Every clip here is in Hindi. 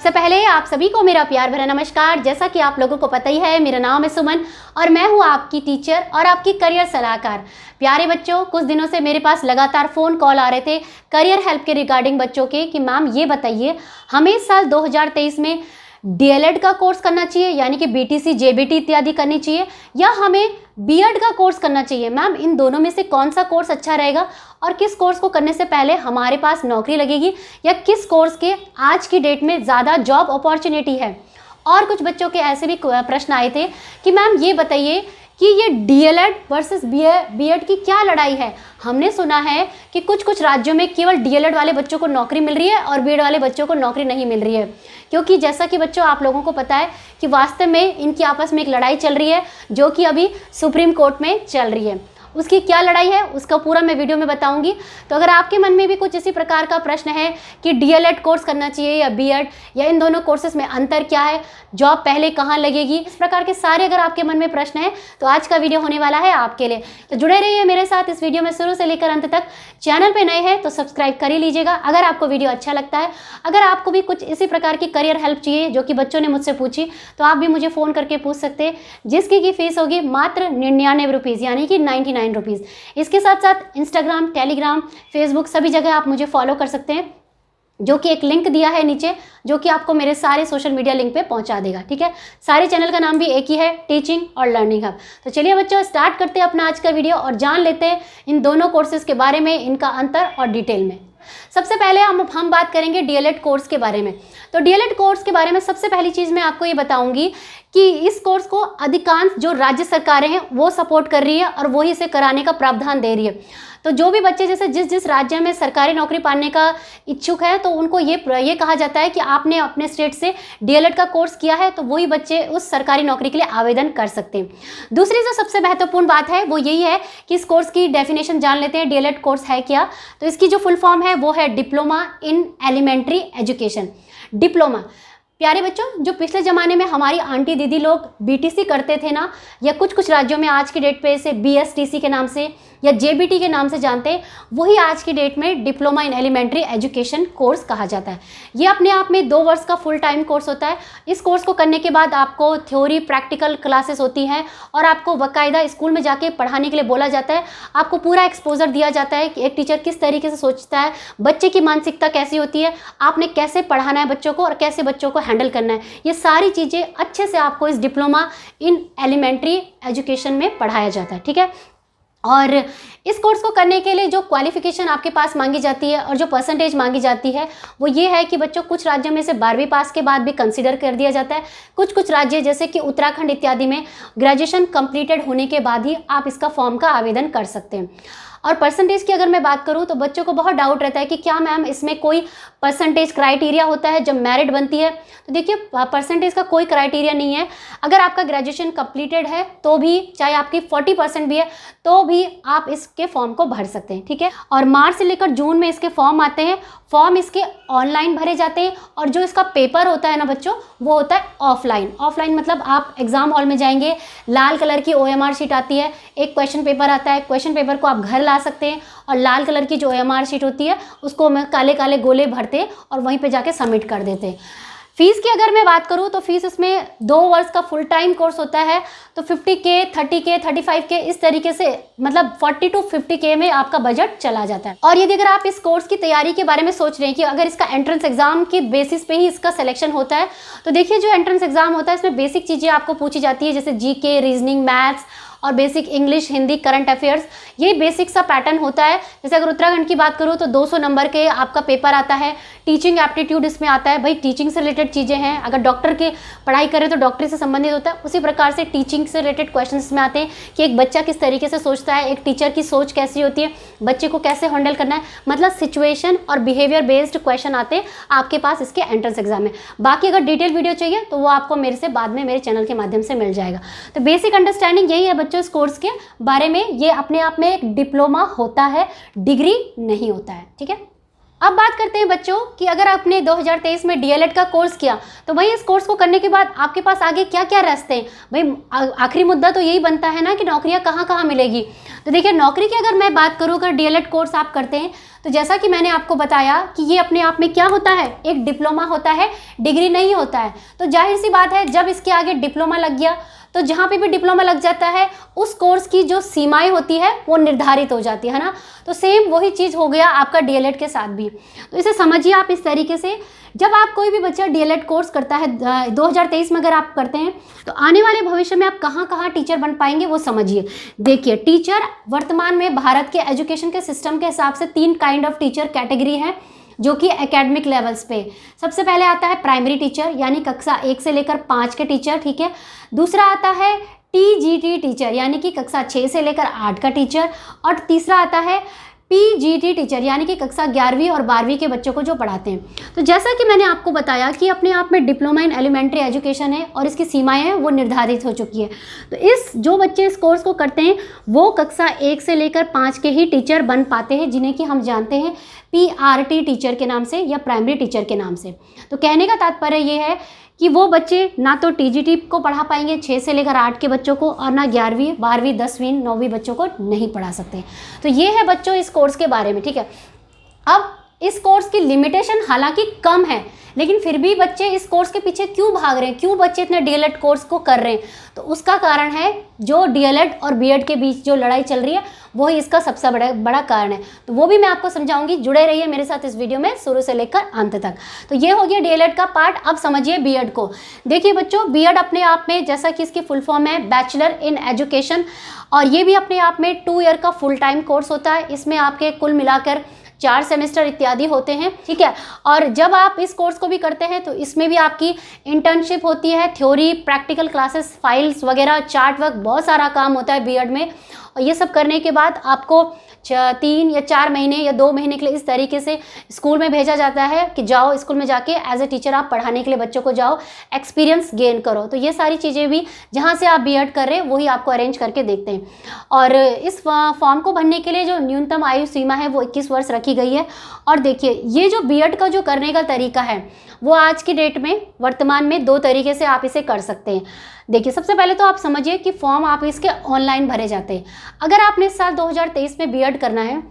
सबसे पहले आप सभी को मेरा प्यार भरा नमस्कार। जैसा कि आप लोगों को पता ही है, मेरा नाम है सुमन और मैं हूं आपकी टीचर और आपकी करियर सलाहकार। प्यारे बच्चों, कुछ दिनों से मेरे पास लगातार फ़ोन कॉल आ रहे थे करियर हेल्प के रिगार्डिंग बच्चों के कि मैम ये बताइए, हमें इस साल 2023 में डीएलएड का कोर्स करना चाहिए, यानी कि बीटीसी, जेबीटी इत्यादि करनी चाहिए, या हमें बीएड का कोर्स करना चाहिए। मैम इन दोनों में से कौन सा कोर्स अच्छा रहेगा और किस कोर्स को करने से पहले हमारे पास नौकरी लगेगी, या किस कोर्स के आज की डेट में ज़्यादा जॉब अपॉर्चुनिटी है। और कुछ बच्चों के ऐसे भी प्रश्न आए थे कि मैम ये बताइए कि ये डीएलएड वर्सेस बीएड की क्या लड़ाई है। हमने सुना है कि कुछ राज्यों में केवल डीएलएड वाले बच्चों को नौकरी मिल रही है और बीएड वाले बच्चों को नौकरी नहीं मिल रही है, क्योंकि जैसा कि बच्चों आप लोगों को पता है कि वास्तव में इनकी आपस में एक लड़ाई चल रही है जो कि अभी सुप्रीम कोर्ट में चल रही है। उसकी क्या लड़ाई है उसका पूरा मैं वीडियो में बताऊंगी। तो अगर आपके मन में भी कुछ इसी प्रकार का प्रश्न है कि डीएलएड कोर्स करना चाहिए या बीएड, या इन दोनों कोर्सेज में अंतर क्या है, जॉब पहले कहाँ लगेगी, इस प्रकार के सारे अगर आपके मन में प्रश्न है तो आज का वीडियो होने वाला है आपके लिए। तो जुड़े रहिए मेरे साथ इस वीडियो में शुरू से लेकर अंत तक। चैनल पर नए हैं तो सब्सक्राइब कर ही लीजिएगा अगर आपको वीडियो अच्छा लगता है। अगर आपको भी कुछ इसी प्रकार की करियर हेल्प चाहिए जो कि बच्चों ने मुझसे पूछी, तो आप भी मुझे फ़ोन करके पूछ सकते हैं, जिसकी की फीस होगी मात्र 99 रुपीज़, यानी कि 99 रुपीज़। इसके साथ साथ इंस्टाग्राम, टेलीग्राम, फेसबुक सभी जगह आप मुझे फॉलो कर सकते हैं, जो कि एक लिंक दिया है नीचे, जो कि आपको मेरे सारे सोशल मीडिया लिंक पे पहुंचा देगा। ठीक है, सारे चैनल का नाम भी एक ही है, टीचिंग और लर्निंग हब। तो चलिए बच्चों, स्टार्ट करते हैं अपना आज का वीडियो और जान लेते हैं इन दोनों कोर्सेज के बारे में, इनका अंतर और डिटेल में। सबसे पहले हम बात करेंगे डीएलएड कोर्स के बारे में। तो डीएलएड कोर्स के बारे में सबसे पहली चीज़ मैं आपको ये बताऊंगी कि इस कोर्स को अधिकांश जो राज्य सरकारें हैं वो सपोर्ट कर रही है और वही इसे कराने का प्रावधान दे रही है। तो जो भी बच्चे जैसे जिस राज्य में सरकारी नौकरी पाने का इच्छुक है, तो उनको ये कहा जाता है कि आपने अपने स्टेट से डीएलएड का कोर्स किया है, तो वही बच्चे उस सरकारी नौकरी के लिए आवेदन कर सकते हैं। दूसरी जो सबसे महत्वपूर्ण बात है वो यही है कि इस कोर्स की डेफिनेशन जान लेते हैं, डीएलएड कोर्स है क्या। तो इसकी जो फुल फॉर्म है वो है diploma in elementary education. Diploma, प्यारे बच्चों, जो पिछले ज़माने में हमारी आंटी दीदी लोग बीटीसी करते थे ना, या कुछ राज्यों में आज की डेट पे इसे बीएसटीसी के नाम से या जेबीटी के नाम से जानते हैं, वही आज की डेट में diploma in elementary education course कहा जाता है। ये अपने आप में 2 वर्ष का फुल टाइम कोर्स होता है। इस कोर्स को करने के बाद आपको थ्योरी, प्रैक्टिकल क्लासेस होती हैं और आपको बाकायदा स्कूल में जाके पढ़ाने के लिए बोला जाता है। आपको पूरा एक्सपोजर दिया जाता है कि एक टीचर किस तरीके से सोचता है, बच्चे की मानसिकता कैसी होती है, आपने कैसे पढ़ाना है बच्चों को और कैसे बच्चों को हैंडल करना है। ये सारी चीज़ें अच्छे से आपको इस डिप्लोमा इन एलिमेंट्री एजुकेशन में पढ़ाया जाता है। ठीक है, और इस कोर्स को करने के लिए जो क्वालिफिकेशन आपके पास मांगी जाती है और जो परसेंटेज मांगी जाती है वो ये है कि बच्चों, कुछ राज्यों में से 12वीं पास के बाद भी कंसीडर कर दिया जाता है। कुछ राज्य जैसे कि उत्तराखंड इत्यादि में ग्रेजुएशन कंप्लीटेड होने के बाद ही आप इसका फॉर्म का आवेदन कर सकते हैं। और परसेंटेज की अगर मैं बात करूं तो बच्चों को बहुत डाउट रहता है कि क्या मैम इसमें कोई परसेंटेज क्राइटेरिया होता है जब मेरिट बनती है। तो देखिए, परसेंटेज का कोई क्राइटेरिया नहीं है। अगर आपका ग्रेजुएशन कंप्लीटेड है तो भी, चाहे आपकी 40% भी है तो भी आप इसके फॉर्म को भर सकते हैं। ठीक है, और मार्च से लेकर जून में इसके फॉर्म आते हैं। फॉर्म इसके ऑनलाइन भरे जाते हैं और जो इसका पेपर होता है ना बच्चों, वो होता है ऑफलाइन। ऑफलाइन मतलब आप एग्जाम हॉल में जाएंगे, लाल कलर की ओएमआर शीट आती है, एक क्वेश्चन पेपर आता है, क्वेश्चन पेपर को आप घर ला सकते हैं और लाल कलर की जो ओएमआर शीट होती है उसको मैं काले काले गोले भरते हैं और वहीं पे जाके सबमिट कर देते हैं। फीस की अगर मैं बात करूं तो फीस इसमें 2 वर्ष का फुल टाइम कोर्स होता है, तो 50K, 30K, 35K इस तरीके से, मतलब 40 to 50K में आपका बजट चला जाता है। और यदि अगर आप इस कोर्स की तैयारी के बारे में सोच रहे हैं कि अगर इसका एंट्रेंस एग्जाम की बेसिस पे ही इसका सिलेक्शन होता है, तो देखिए, जो एंट्रेंस एग्जाम होता है इसमें बेसिक चीज़ें आपको पूछी जाती है, जैसे जीके, रीजनिंग, मैथ्स और basic English, Hindi, current affairs, ये बेसिक सा पैटर्न होता है। जैसे अगर उत्तराखंड की बात करूँ तो 200 नंबर के आपका पेपर आता है। टीचिंग एप्टीट्यूड इसमें आता है, भाई टीचिंग से रिलेटेड चीज़ें हैं। अगर डॉक्टर की पढ़ाई करें तो डॉक्टरी से संबंधित होता है, उसी प्रकार से टीचिंग से रिलेटेड क्वेश्चन इसमें आते हैं कि एक बच्चा किस तरीके से सोचता है, एक टीचर की सोच कैसी होती है, बच्चे को कैसे हैंडल करना है, मतलब सिचुएशन और बिहेवियर बेस्ड क्वेश्चन आते हैं आपके पास इसके एंट्रेंस एग्जाम में। बाकी अगर डिटेल वीडियो चाहिए तो वो आपको मेरे से बाद में मेरे चैनल के माध्यम से मिल जाएगा। तो बेसिक अंडरस्टैंडिंग यही है बच्चों इस कोर्स के बारे में। ये अपने आप में एक डिप्लोमा होता है, डिग्री नहीं होता है। ठीक है, अब बात करते हैं बच्चों कि अगर आपने 2023 में डीएलएड का कोर्स किया तो भाई इस कोर्स को करने के बाद आपके पास आगे क्या क्या रास्ते हैं। भाई आखिरी मुद्दा तो यही बनता है ना कि नौकरियां कहाँ कहाँ मिलेगी। तो देखिए नौकरी की अगर मैं बात करूँ, अगर डीएलएड कोर्स आप करते हैं तो जैसा कि मैंने आपको बताया कि ये अपने आप में क्या होता है, एक डिप्लोमा होता है, डिग्री नहीं होता है। तो जाहिर सी बात है जब इसके आगे डिप्लोमा लग गया तो जहाँ पे भी डिप्लोमा लग जाता है उस कोर्स की जो सीमाएं होती है वो निर्धारित हो जाती है ना। तो सेम वही चीज़ हो गया आपका डीएलएड के साथ भी। तो इसे समझिए आप इस तरीके से, जब आप कोई भी बच्चा डीएलएड कोर्स करता है 2023 में अगर आप करते हैं तो आने वाले भविष्य में आप कहाँ कहाँ टीचर बन पाएंगे वो समझिए। देखिए टीचर वर्तमान में भारत के एजुकेशन के सिस्टम के हिसाब से 3 काइंड ऑफ टीचर कैटेगरी है जो कि एकेडमिक लेवल्स पे। सबसे पहले आता है प्राइमरी टीचर यानी कक्षा 1 से लेकर 5 के टीचर, ठीक है। दूसरा आता है टीजीटी टीचर यानी कि कक्षा 6 से लेकर 8 का टीचर, और तीसरा आता है पीजीटी टीचर यानी कि कक्षा 11वीं और 12वीं के बच्चों को जो पढ़ाते हैं। तो जैसा कि मैंने आपको बताया कि अपने आप में डिप्लोमा इन एलिमेंट्री एजुकेशन है और इसकी सीमाएं हैं वो निर्धारित हो चुकी है। तो इस जो बच्चे इस कोर्स को करते हैं वो कक्षा 1 से लेकर 5 के ही टीचर बन पाते हैं, जिन्हें कि हम जानते हैं पीआरटी टीचर के नाम से या प्राइमरी टीचर के नाम से। तो कहने का तात्पर्य ये है कि वो बच्चे ना तो टीजीटी को पढ़ा पाएंगे 6 से लेकर 8 के बच्चों को, और ना 11वीं 12वीं 10वीं 9वीं बच्चों को नहीं पढ़ा सकते। तो ये है बच्चों इस कोर्स के बारे में, ठीक है। अब इस कोर्स की लिमिटेशन हालांकि कम है, लेकिन फिर भी बच्चे इस कोर्स के पीछे क्यों भाग रहे हैं, क्यों बच्चे इतने डीएलएड कोर्स को कर रहे हैं। तो उसका कारण है जो डीएलएड और बीएड के बीच जो लड़ाई चल रही है वही इसका सबसे बड़ा कारण है। तो वो भी मैं आपको समझाऊंगी, जुड़े रहिए मेरे साथ इस वीडियो में शुरू से लेकर अंत तक। तो ये हो गया डीएलएड का पार्ट। अब समझिए बीएड को। देखिए बच्चों बीएड अपने आप में, जैसा कि इसकी फुल फॉर्म है बैचलर इन एजुकेशन, और ये भी अपने आप में 2 ईयर का फुल टाइम कोर्स होता है। इसमें आपके कुल मिलाकर 4 सेमेस्टर इत्यादि होते हैं, ठीक है। और जब आप इस कोर्स को भी करते हैं तो इसमें भी आपकी इंटर्नशिप होती है, थ्योरी, प्रैक्टिकल क्लासेस, फाइल्स वगैरह, चार्ट वर्क, बहुत सारा काम होता है बीएड में। और ये सब करने के बाद आपको 3 या 4 महीने या 2 महीने के लिए इस तरीके से स्कूल में भेजा जाता है कि जाओ स्कूल में जाके एज ए टीचर आप पढ़ाने के लिए बच्चों को जाओ, एक्सपीरियंस गेन करो। तो ये सारी चीज़ें भी जहाँ से आप बीएड कर रहे हैं वही आपको अरेंज करके देखते हैं। और इस फॉर्म को भरने के लिए जो न्यूनतम आयु सीमा है वो 21 वर्ष रखी गई है। और देखिए ये जो बीएड का जो करने का तरीका है वो आज की डेट में वर्तमान में 2 तरीके से आप इसे कर सकते हैं। देखिए सबसे पहले तो आप समझिए कि फॉर्म आप इसके ऑनलाइन भरे जाते हैं। अगर आपने इस साल 2023 में बीएड करना है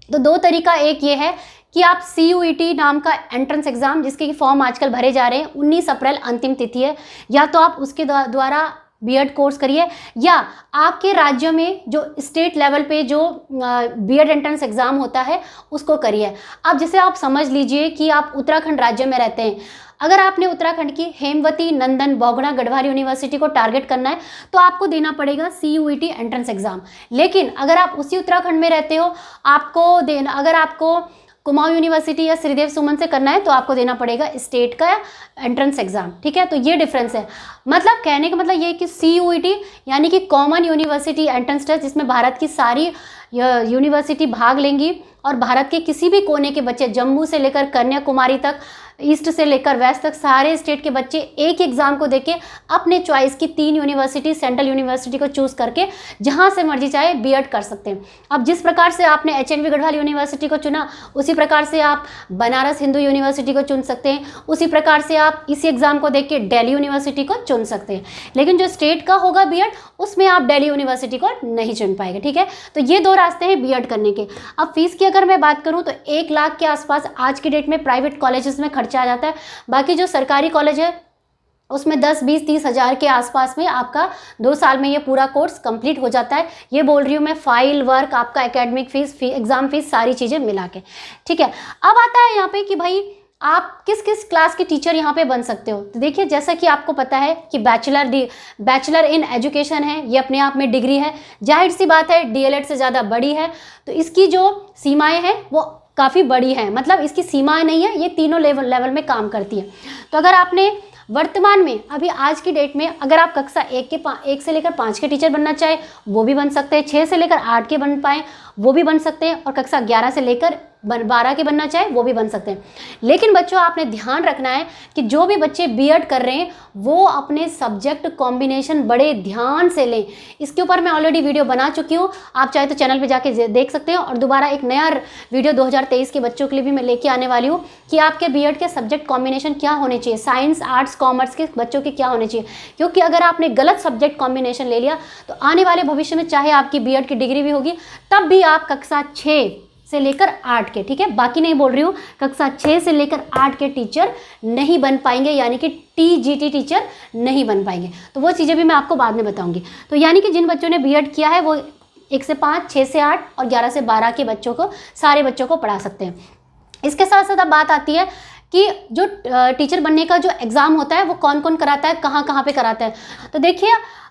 तो 2 तरीका, एक ये है कि आप CUET नाम का एंट्रेंस एग्जाम, जिसके फॉर्म आजकल भरे जा रहे हैं, 19 अप्रैल अंतिम तिथि है, या तो आप उसके द्वारा बीएड कोर्स करिए, या आपके राज्य में जो स्टेट लेवल पे जो बीएड एंट्रेंस एग्जाम होता है उसको करिए। अब जैसे आप समझ लीजिए कि आप उत्तराखंड राज्य में रहते हैं, अगर आपने उत्तराखंड की हेमवती नंदन बोगड़ा गढ़वाल यूनिवर्सिटी को टारगेट करना है तो आपको देना पड़ेगा CUET एंट्रेंस एग्जाम। लेकिन अगर आप उसी उत्तराखंड में रहते हो, अगर आपको कुमाऊं यूनिवर्सिटी या श्रीदेव सुमन से करना है तो आपको देना पड़ेगा स्टेट का एंट्रेंस एग्जाम, ठीक है। तो ये डिफरेंस है। मतलब कहने का मतलब ये है कि CUET यानी कि कॉमन यूनिवर्सिटी एंट्रेंस टेस्ट, जिसमें भारत की सारी यूनिवर्सिटी भाग लेंगी और भारत के किसी भी कोने के बच्चे, जम्मू से लेकर कन्याकुमारी तक, ईस्ट से लेकर वेस्ट तक, सारे स्टेट के बच्चे एक एग्जाम को देके अपने चॉइस की 3 यूनिवर्सिटी, सेंट्रल यूनिवर्सिटी को चूज करके जहां से मर्जी चाहे बीएड कर सकते हैं। अब जिस प्रकार से आपने HNV गढ़वाल यूनिवर्सिटी को चुना, उसी प्रकार से आप बनारस हिंदू यूनिवर्सिटी को चुन सकते हैं, उसी प्रकार से आप इसी एग्जाम को देख के दिल्ली यूनिवर्सिटी को चुन सकते हैं। लेकिन जो स्टेट का होगा बीएड, उसमें आप दिल्ली यूनिवर्सिटी को नहीं चुन पाएंगे, ठीक है। तो ये 2 रास्ते हैं बीएड करने के। अब फीस की अगर मैं बात करूँ तो 1 लाख के आसपास आज की डेट में प्राइवेट कॉलेजेस में खर्चा आ जाता है। बाकी जो सरकारी कॉलेज है उसमें 10, 20, 30 हज़ार के आसपास में आपका 2 साल में ये पूरा कोर्स कंप्लीट हो जाता है। ये बोल रही हूँ मैं, फाइल वर्क, आपका एकेडमिक फीस, एग्जाम फीस, सारी चीज़ें मिला के, ठीक है। अब आता है यहाँ पे कि भाई आप किस किस क्लास के टीचर यहाँ पे बन सकते हो। तो देखिए जैसा कि आपको पता है कि बैचलर इन एजुकेशन है, ये अपने आप में डिग्री है, जाहिर सी बात है डीएलएड से ज़्यादा बड़ी है। तो इसकी जो सीमाएं हैं वो काफ़ी बड़ी है, मतलब इसकी सीमाएं नहीं है, ये तीनों लेवल में काम करती है। तो अगर आपने वर्तमान में अभी आज की डेट में अगर आप कक्षा 1 से लेकर 5 के टीचर बनना चाहे वो भी बन सकते हैं, 6 से लेकर 8 के बन पाएँ वो भी बन सकते हैं, और कक्षा 11 से लेकर 12 के बनना चाहे वो भी बन सकते हैं। लेकिन बच्चों आपने ध्यान रखना है कि जो भी बच्चे बीएड कर रहे हैं वो अपने सब्जेक्ट कॉम्बिनेशन बड़े ध्यान से लें। इसके ऊपर मैं ऑलरेडी वीडियो बना चुकी हूँ, आप चाहे तो चैनल पे जाके देख सकते हैं। और दोबारा एक नया वीडियो 2023 के बच्चों के लिए भी मैं लेके आने वाली हूँ कि आपके बीएड के सब्जेक्ट कॉम्बिनेशन क्या होने चाहिए, साइंस आर्ट्स कॉमर्स के बच्चों के क्या होने चाहिए। क्योंकि अगर आपने गलत सब्जेक्ट कॉम्बिनेशन ले लिया तो आने वाले भविष्य में चाहे आपकी बीएड की डिग्री भी होगी तब भी आप कक्षा 6 से लेकर 8 के, ठीक है, बाकी नहीं बोल रही हूँ, कक्षा 6 से लेकर 8 के टीचर नहीं बन पाएंगे, यानी कि टीजीटी टीचर नहीं बन पाएंगे। तो वो चीज़ें भी मैं आपको बाद में बताऊंगी। तो यानी कि जिन बच्चों ने बीएड किया है वो 1 से 5, 6 से 8 और 11 से 12 के बच्चों को, सारे बच्चों को पढ़ा सकते हैं। इसके साथ साथ अब बात आती है कि जो टीचर बनने का जो एग्ज़ाम होता है वो कौन कौन कराता है, कहाँ कहाँ पे कराता है। तो देखिए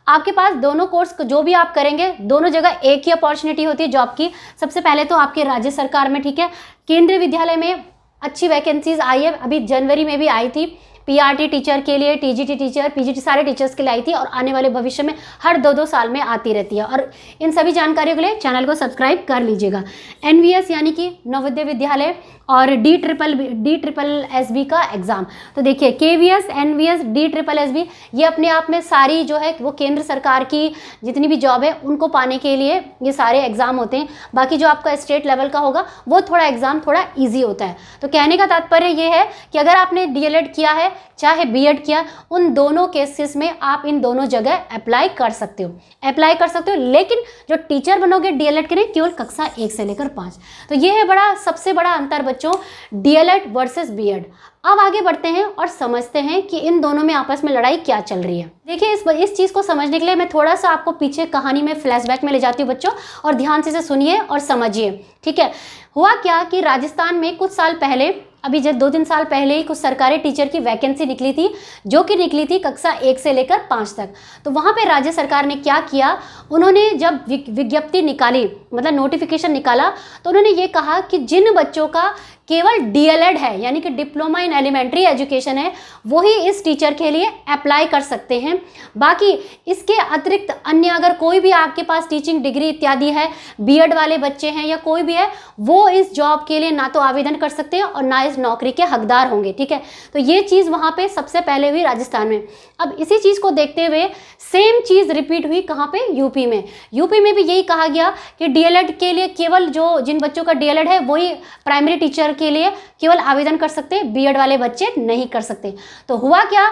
आपके पास दोनों कोर्स जो भी आप करेंगे दोनों जगह एक ही अपॉर्चुनिटी होती है जॉब की। सबसे पहले तो आपके राज्य सरकार में, ठीक है, केंद्रीय विद्यालय में अच्छी वैकेंसीज आई है, अभी जनवरी में भी आई थी, पीआरटी टीचर के लिए, टीजीटी टीचर, पीजीटी सारे टीचर्स के लिए आई थी और आने वाले भविष्य में हर 2-2 साल में आती रहती है। और इन सभी जानकारियों के लिए चैनल को सब्सक्राइब कर लीजिएगा। एनवीएस यानी कि नवोदय विद्यालय और डी ट्रिपल एस बी का एग्ज़ाम। तो देखिए KVS, NVS, D triple S B ये अपने आप में सारी जो है वो केंद्र सरकार की जितनी भी जॉब है उनको पाने के लिए ये सारे एग्ज़ाम होते हैं। बाकी जो आपका स्टेट लेवल का होगा वो थोड़ा एग्ज़ाम थोड़ा ईजी होता है। तो कहने का तात्पर्य ये है कि अगर आपने डीएलएड किया है चाहे बीएड किया, उन दोनों केसेस में आप इन दोनों जगह अप्लाई कर सकते हो। लेकिन जो टीचर बनोगे डीएलएड के लिए केवल कक्षा 1 से लेकर 5। तो ये है सबसे बड़ा अंतर बच्चों, डीएलएड वर्सेस बीएड। अब आगे बढ़ते हैं और समझते हैं कि इन दोनों में आपस में लड़ाई क्या चल रही है। देखिए इस चीज़ को समझने के लिए मैं थोड़ा सा आपको पीछे कहानी में फ्लैशबैक में ले जाती हूँ बच्चों, और ध्यान से सुनिए और समझिए, ठीक है। हुआ क्या कि राजस्थान में कुछ साल पहले, अभी जब 2-3 साल पहले ही कुछ सरकारी टीचर की वैकेंसी निकली थी, जो कि निकली थी कक्षा 1 से लेकर 5 तक। तो वहाँ पे राज्य सरकार ने क्या किया, उन्होंने जब विज्ञप्ति निकाली, मतलब नोटिफिकेशन निकाला, तो उन्होंने ये कहा कि जिन बच्चों का केवल डीएलएड है यानी कि डिप्लोमा इन एलिमेंट्री एजुकेशन है वही इस टीचर के लिए अप्लाई कर सकते हैं। बाकी इसके अतिरिक्त अन्य अगर कोई भी आपके पास टीचिंग डिग्री इत्यादि है, बीएड वाले बच्चे हैं या कोई भी है, वो इस जॉब के लिए ना तो आवेदन कर सकते हैं और ना इस नौकरी के हकदार होंगे, ठीक है। तो ये चीज़ वहाँ पे सबसे पहले हुई राजस्थान में। अब इसी चीज़ को देखते हुए सेम चीज़ रिपीट हुई कहाँ पे, यूपी में। यूपी में भी यही कहा गया कि डीएलएड के लिए केवल जिन बच्चों का डीएलएड है वही प्राइमरी टीचर के लिए केवल आवेदन कर सकते हैं, बीएड वाले बच्चे नहीं कर सकते। तो हुआ क्या,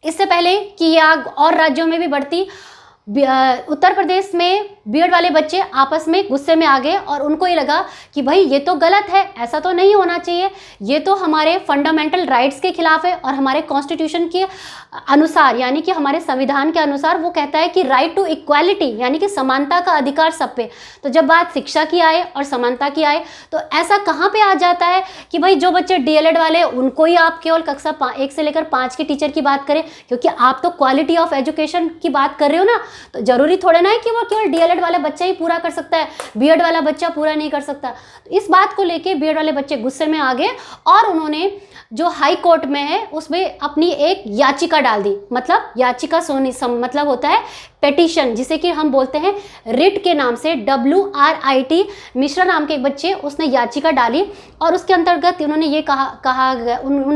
इससे पहले कि ये आग और राज्यों में भी बढ़ती, उत्तर प्रदेश में बीएड वाले बच्चे आपस में गुस्से में आ गए और उनको ये लगा कि भाई ये तो गलत है, ऐसा तो नहीं होना चाहिए, ये तो हमारे फंडामेंटल राइट्स के खिलाफ है और हमारे कॉन्स्टिट्यूशन के अनुसार यानी कि हमारे संविधान के अनुसार वो कहता है कि राइट टू इक्वालिटी यानी कि समानता का अधिकार सब पे। तो जब बात शिक्षा की आए और समानता की आए तो ऐसा कहाँ पे आ जाता है कि भाई जो बच्चे डीएलएड वाले उनको ही आप केवल कक्षा 1 से लेकर 5 के टीचर की बात करें, क्योंकि आप तो क्वालिटी ऑफ एजुकेशन की बात कर रहे हो ना। तो जरूरी थोड़ा ना है कि वो केवल डीएलएड वाला बच्चा ही पूरा कर सकता है, बीएड वाला बच्चा पूरा नहीं कर सकता। तो इस बात को लेके बीएड वाले बच्चे गुस्से में आ गए और उन्होंने जो हाई कोर्ट में है उसमें अपनी एक याचिका डाल दी। मतलब याचिका मतलब होता है पेटिशन, जिसे कि हम बोलते हैं रिट के नाम से। WRIT मिश्रा नाम के एक बच्चे उसने याचिका डाली और उसके अंतर्गत उन्होंने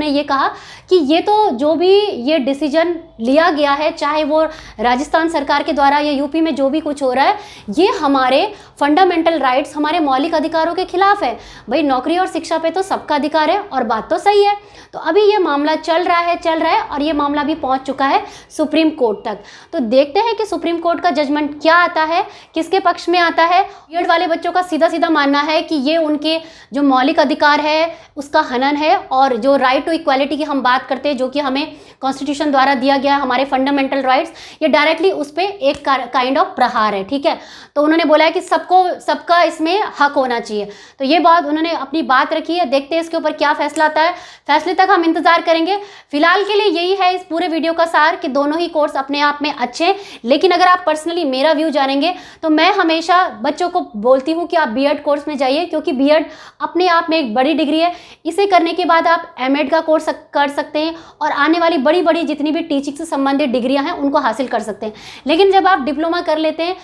ये कहा कि ये तो जो भी ये डिसीजन लिया गया है, चाहे वो राजस्थान सरकार के द्वारा या यूपी में जो भी कुछ हो रहा है, ये हमारे फंडामेंटल राइट्स, हमारे मौलिक अधिकारों के खिलाफ है। भाई नौकरी और शिक्षा पे तो सबका अधिकार है और बात तो सही है। तो अभी ये मामला चल रहा है और ये मामला भी पहुंच चुका है सुप्रीम कोर्ट तक। तो देखते हैं कि सुप्रीम कोर्ट का जजमेंट क्या आता है, किसके पक्ष में आता है। बीएड वाले बच्चों का सीधा मानना है कि ये उनके जो मौलिक अधिकार है उसका हनन है, और जो राइट टू इक्वालिटी की हम बात करते हैं जो कि हमें कॉन्स्टिट्यूशन द्वारा दिया गया हमारे फंडामेंटल राइट्स, ये डायरेक्टली उस पर एक काइंड ऑफ प्रहार है, ठीक है। तो उन्होंने बोला है कि सबका इसमें हक होना चाहिए। तो ये बात उन्होंने अपनी बात रखी है, देखते हैं इसके ऊपर क्या फैसला आता है। फैसले तक हम इंतजार करेंगे। फिलहाल के लिए यही है इस पूरे वीडियो का सार कि दोनों ही कोर्स अपने आप में अच्छे हैं, लेकिन अगर आप पर्सनली मेरा व्यू जानेंगे तो मैं हमेशा बच्चों को बोलती हूँ कि आप बीएड कोर्स में जाइए, क्योंकि बीएड अपने आप में एक बड़ी डिग्री है। इसे करने के बाद आप एमएड का कोर्स कर सकते हैं और आने वाली बड़ी जितनी भी टीचिंग से संबंधित डिग्रियां हैं उनको हासिल कर सकते हैं। लेकिन जब आप डिप्लोमा कर लेते हैं,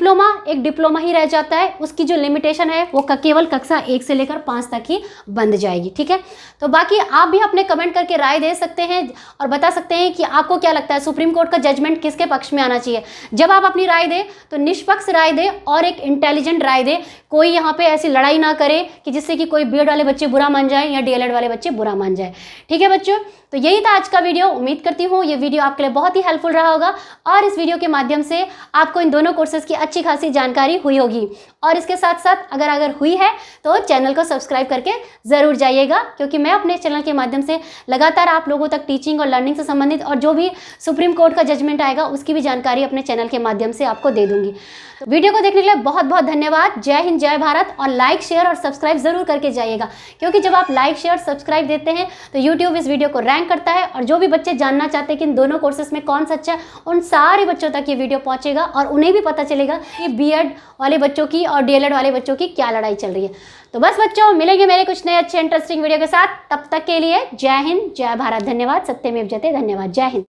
डिप्लोमा एक डिप्लोमा ही रह जाता है, उसकी जो लिमिटेशन है वो केवल कक्षा 1 से लेकर 5 तक ही बंद जाएगी। ठीक है, तो बाकी आप भी अपने कमेंट करके राय दे सकते हैं और बता सकते हैं कि आपको क्या लगता है सुप्रीम कोर्ट का जजमेंट किसके पक्ष में आना चाहिए। जब आप अपनी राय दें तो निष्पक्ष राय दें और एक इंटेलिजेंट राय दें। कोई यहाँ पे ऐसी लड़ाई ना करे कि जिससे कि कोई बीएड वाले बच्चे बुरा मान जाए या डीएलएड वाले बच्चे बुरा मान जाए। ठीक है बच्चों, तो यही था आज का वीडियो। उम्मीद करती हूँ ये वीडियो आपके लिए बहुत ही हेल्पफुल रहा होगा और इस वीडियो के माध्यम से आपको इन दोनों कोर्सेज की अच्छी खासी जानकारी हुई होगी। और इसके साथ साथ अगर हुई है तो चैनल को सब्सक्राइब करके ज़रूर जाइएगा, क्योंकि मैं अपने चैनल के माध्यम से लगातार आप लोगों तक टीचिंग और लर्निंग से संबंधित और जो भी सुप्रीम कोर्ट का जजमेंट आएगा उसकी भी जानकारी अपने चैनल के माध्यम से आपको दे दूंगी। तो वीडियो को देखने के लिए बहुत बहुत धन्यवाद। जय हिंद, जय भारत। और लाइक, शेयर और सब्सक्राइब जरूर करके जाइएगा, क्योंकि जब आप लाइक, शेयर, सब्सक्राइब देते हैं तो यूट्यूब इस वीडियो को रैंक करता है और जो भी बच्चे जानना चाहते हैं कि इन दोनों कोर्सेज में कौन सा अच्छा है, उन सारे बच्चों तक ये वीडियो पहुंचेगा और उन्हें भी पता चलेगा कि बीएड वाले बच्चों की और डीएलएड वाले बच्चों की क्या लड़ाई चल रही है। तो बस बच्चों, मिलेंगे मेरे कुछ नए अच्छे इंटरेस्टिंग वीडियो के साथ। तब तक के लिए जय हिंद, जय भारत। धन्यवाद। सत्यमेव जयते। धन्यवाद। जय हिंद।